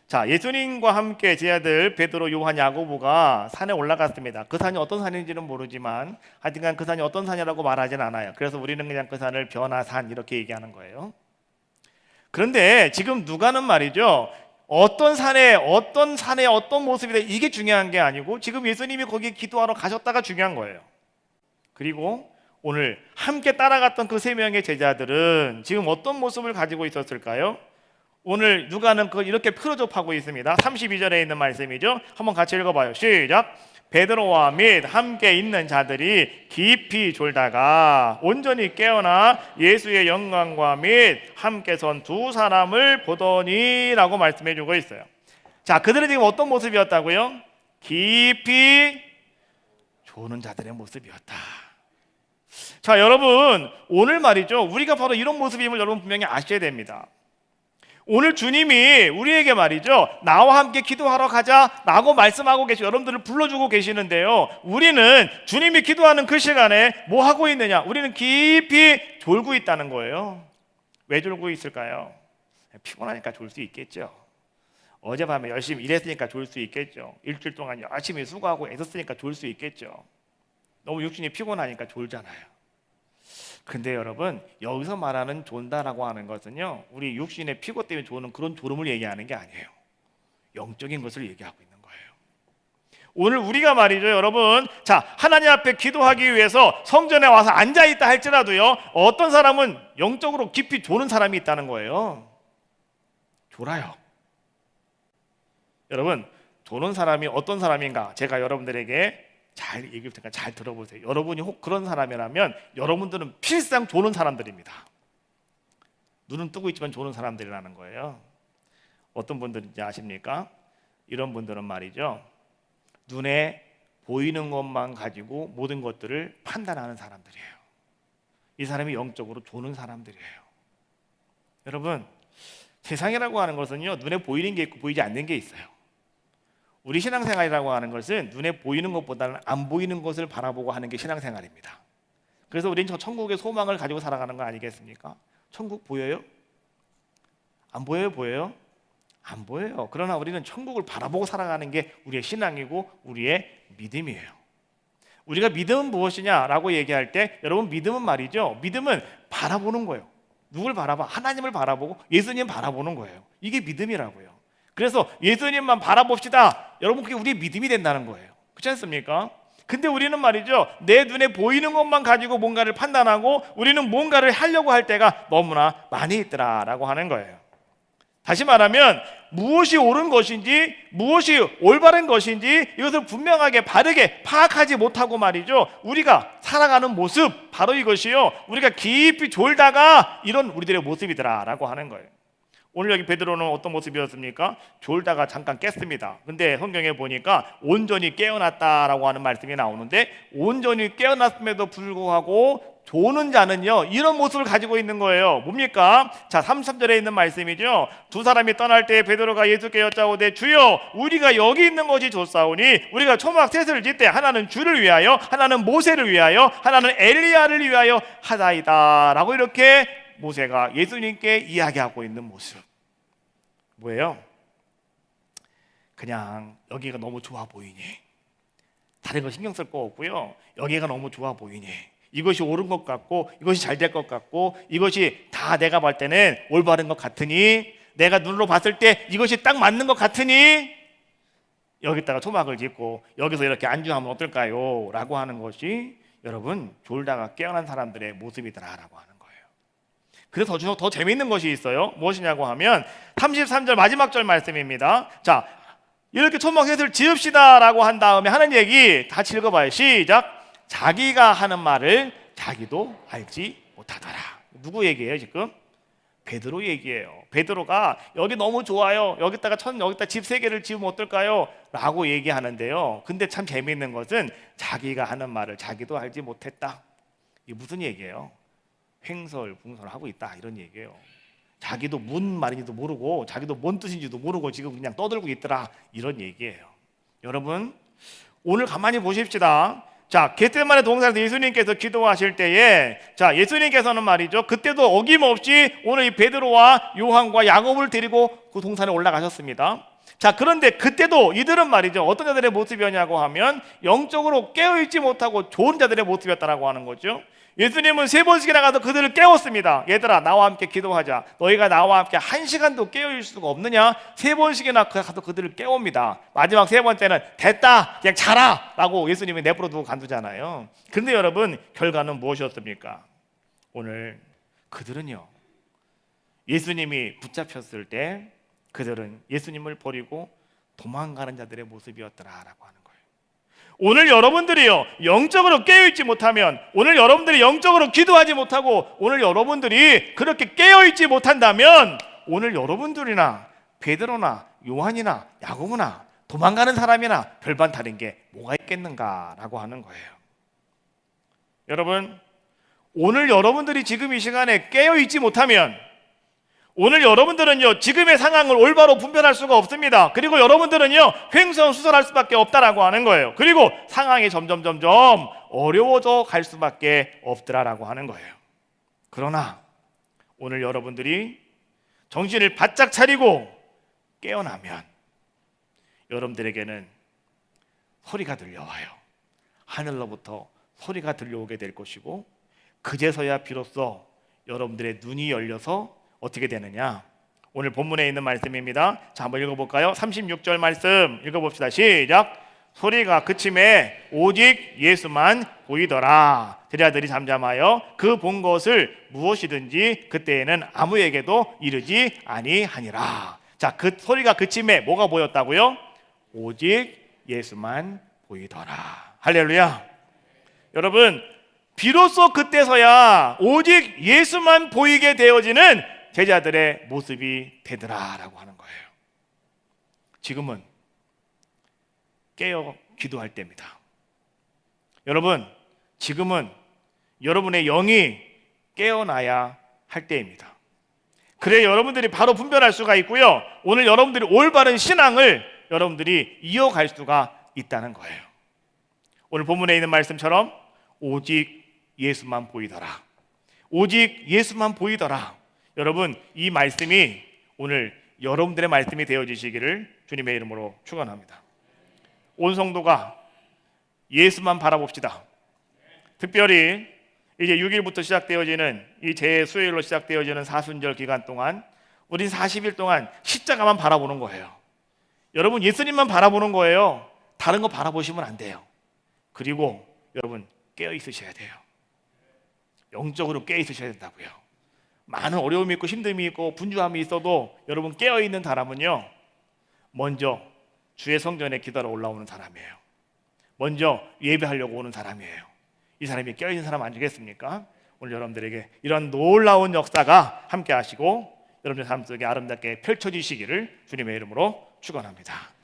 자, 예수님과 함께 제자들 베드로, 요한, 야고보가 산에 올라갔습니다. 그 산이 어떤 산인지는 모르지만 하여튼간 그 산이 어떤 산이라고 말하진 않아요. 그래서 우리는 그냥 그 산을 변화산 이렇게 얘기하는 거예요. 그런데 지금 누가는 말이죠, 어떤 산에 어떤 모습이다 이게 중요한 게 아니고 지금 예수님이 거기 기도하러 가셨다가 중요한 거예요. 그리고 오늘 함께 따라갔던 그 세 명의 제자들은 지금 어떤 모습을 가지고 있었을까요? 오늘 누가는 그걸 이렇게 크로즈업하고 있습니다. 32절에 있는 말씀이죠. 한번 같이 읽어봐요. 시작. 베드로와 및 함께 있는 자들이 깊이 졸다가 온전히 깨어나 예수의 영광과 및 함께 선 두 사람을 보더니 라고 말씀해주고 있어요. 자, 그들은 지금 어떤 모습이었다고요? 깊이 조는 자들의 모습이었다. 자, 여러분 오늘 말이죠, 우리가 바로 이런 모습임을 여러분 분명히 아셔야 됩니다. 오늘 주님이 우리에게 말이죠, 나와 함께 기도하러 가자 라고 말씀하고 여러분들을 불러주고 계시는데요, 우리는 주님이 기도하는 그 시간에 뭐 하고 있느냐? 우리는 깊이 졸고 있다는 거예요. 왜 졸고 있을까요? 피곤하니까 졸 수 있겠죠. 어젯밤에 열심히 일했으니까 졸 수 있겠죠. 일주일 동안 열심히 수고하고 애썼으니까 졸 수 있겠죠. 너무 육신이 피곤하니까 졸잖아요. 근데 여러분, 여기서 말하는 존다라고 하는 것은요, 우리 육신의 피고 때문에 조는 그런 졸음을 얘기하는 게 아니에요. 영적인 것을 얘기하고 있는 거예요. 오늘 우리가 말이죠, 여러분, 자, 하나님 앞에 기도하기 위해서 성전에 와서 앉아있다 할지라도요, 어떤 사람은 영적으로 깊이 조는 사람이 있다는 거예요. 졸아요. 여러분, 조는 사람이 어떤 사람인가 제가 여러분들에게 잘 얘기할 테니까 잘 들어보세요. 여러분이 혹 그런 사람이라면 여러분들은 필상 조는 사람들입니다. 눈은 뜨고 있지만 조는 사람들이라는 거예요. 어떤 분들인지 아십니까? 이런 분들은 말이죠, 눈에 보이는 것만 가지고 모든 것들을 판단하는 사람들이에요. 이 사람이 영적으로 조는 사람들이에요. 여러분, 세상이라고 하는 것은요, 눈에 보이는 게 있고 보이지 않는 게 있어요. 우리 신앙생활이라고 하는 것은 눈에 보이는 것보다는 안 보이는 것을 바라보고 하는 게 신앙생활입니다. 그래서 우리는 저 천국의 소망을 가지고 살아가는 거 아니겠습니까? 천국 보여요? 안 보여요? 보여요? 안 보여요. 그러나 우리는 천국을 바라보고 살아가는 게 우리의 신앙이고 우리의 믿음이에요. 우리가 믿음은 무엇이냐라고 얘기할 때 여러분 믿음은 말이죠. 믿음은 바라보는 거예요. 누굴 바라봐? 하나님을 바라보고 예수님 바라보는 거예요. 이게 믿음이라고요. 그래서 예수님만 바라봅시다. 여러분 그게 우리의 믿음이 된다는 거예요. 그렇지 않습니까? 근데 우리는 말이죠. 내 눈에 보이는 것만 가지고 뭔가를 판단하고 우리는 뭔가를 하려고 할 때가 너무나 많이 있더라라고 하는 거예요. 다시 말하면 무엇이 옳은 것인지 무엇이 올바른 것인지 이것을 분명하게 바르게 파악하지 못하고 말이죠. 우리가 살아가는 모습 바로 이것이요. 우리가 깊이 졸다가 이런 우리들의 모습이더라라고 하는 거예요. 오늘 여기 베드로는 어떤 모습이었습니까? 졸다가 잠깐 깼습니다. 근데 성경에 보니까 온전히 깨어났다라고 하는 말씀이 나오는데 온전히 깨어났음에도 불구하고 조는 자는요 이런 모습을 가지고 있는 거예요. 뭡니까? 자 33절에 있는 말씀이죠. 두 사람이 떠날 때 베드로가 예수께 여짜오되 주여 우리가 여기 있는 것이 좋사오니 우리가 초막 셋을 짓되 하나는 주를 위하여 하나는 모세를 위하여 하나는 엘리야를 위하여 하다이다 라고 이렇게 모세가 예수님께 이야기하고 있는 모습 뭐예요? 그냥 여기가 너무 좋아 보이니 다른 거 신경 쓸 거 없고요. 여기가 너무 좋아 보이니 이것이 옳은 것 같고 이것이 잘 될 것 같고 이것이 다 내가 볼 때는 올바른 것 같으니 내가 눈으로 봤을 때 이것이 딱 맞는 것 같으니 여기다가 초막을 짓고 여기서 이렇게 안주하면 어떨까요? 라고 하는 것이 여러분 졸다가 깨어난 사람들의 모습이더라라고 하는 거예요. 그래서 더 재미있는 것이 있어요. 무엇이냐고 하면 33절 마지막 절 말씀입니다. 자 이렇게 초막셋을 지읍시다 라고 한 다음에 하는 얘기 같이 읽어봐요. 시작. 자기가 하는 말을 자기도 알지 못하더라. 누구 얘기예요 지금? 베드로 얘기예요. 베드로가 여기 너무 좋아요. 여기다가 집 3개를 지으면 어떨까요? 라고 얘기하는데요. 근데 참 재미있는 것은 자기가 하는 말을 자기도 알지 못했다. 이게 무슨 얘기예요? 횡설붕설하고 있다 이런 얘기예요. 자기도 무슨 말인지도 모르고 자기도 뭔 뜻인지도 모르고 지금 그냥 떠들고 있더라 이런 얘기예요. 여러분 오늘 가만히 보십시다. 자 겟세마네 동산에서 예수님께서 기도하실 때에 자 예수님께서는 말이죠 그때도 어김없이 오늘 이 베드로와 요한과 야곱을 데리고 그 동산에 올라가셨습니다. 자 그런데 그때도 이들은 말이죠 어떤 자들의 모습이었냐고 하면 영적으로 깨어있지 못하고 좋은 자들의 모습이었다라고 하는 거죠. 예수님은 3번씩이나 가서 그들을 깨웠습니다. 얘들아 나와 함께 기도하자. 너희가 나와 함께 1시간도 깨어있을 수가 없느냐? 3번씩이나 가서 그들을 깨웁니다. 마지막 3번째는 됐다 그냥 자라 라고 예수님이 내버려 두고 간두잖아요. 그런데 여러분 결과는 무엇이었습니까? 오늘 그들은요 예수님이 붙잡혔을 때 그들은 예수님을 버리고 도망가는 자들의 모습이었더라라고 하는 거예요. 오늘 여러분들이요 영적으로 깨어있지 못하면 오늘 여러분들이 영적으로 기도하지 못하고 오늘 여러분들이 그렇게 깨어있지 못한다면 오늘 여러분들이나 베드로나 요한이나 야고보나 도망가는 사람이나 별반 다른 게 뭐가 있겠는가라고 하는 거예요. 여러분 오늘 여러분들이 지금 이 시간에 깨어있지 못하면 오늘 여러분들은요 지금의 상황을 올바로 분별할 수가 없습니다. 그리고 여러분들은요 횡설수설할 수밖에 없다라고 하는 거예요. 그리고 상황이 점점 어려워져 갈 수밖에 없더라라고 하는 거예요. 그러나 오늘 여러분들이 정신을 바짝 차리고 깨어나면 여러분들에게는 소리가 들려와요. 하늘로부터 소리가 들려오게 될 것이고 그제서야 비로소 여러분들의 눈이 열려서 어떻게 되느냐? 오늘 본문에 있는 말씀입니다. 자, 한번 읽어볼까요? 36절 말씀 읽어봅시다. 시작. 소리가 그침에 오직 예수만 보이더라. 제자들이 잠잠하여 그 본 것을 무엇이든지 그때에는 아무에게도 이르지 아니하니라. 자, 그 소리가 그침에 뭐가 보였다고요? 오직 예수만 보이더라. 할렐루야. 여러분 비로소 그때서야 오직 예수만 보이게 되어지는 제자들의 모습이 되더라라고 하는 거예요. 지금은 깨어 기도할 때입니다. 여러분 지금은 여러분의 영이 깨어나야 할 때입니다. 그래 여러분들이 바로 분별할 수가 있고요 오늘 여러분들이 올바른 신앙을 여러분들이 이어갈 수가 있다는 거예요. 오늘 본문에 있는 말씀처럼 오직 예수만 보이더라. 오직 예수만 보이더라. 여러분 이 말씀이 오늘 여러분들의 말씀이 되어지시기를 주님의 이름으로 축원합니다. 온 성도가 예수만 바라봅시다. 특별히 이제 6일부터 시작되어지는 이 제수요일로 시작되어지는 사순절 기간 동안 우린 40일 동안 십자가만 바라보는 거예요. 여러분, 예수님만 바라보는 거예요. 다른 거 바라보시면 안 돼요. 그리고 여러분, 깨어 있으셔야 돼요. 영적으로 깨어 있으셔야 된다고요. 많은 어려움이 있고 힘듦이 있고 분주함이 있어도 여러분, 깨어 있는 사람은요, 먼저 주의 성전에 기도하러 올라오는 사람이에요. 먼저 예배하려고 오는 사람이에요. 이 사람이 깨어 있는 사람 아니겠습니까? 오늘 여러분들에게 이런 놀라운 역사가 함께 하시고 여러분의 삶 속에 아름답게 펼쳐지시기를 주님의 이름으로 축원합니다.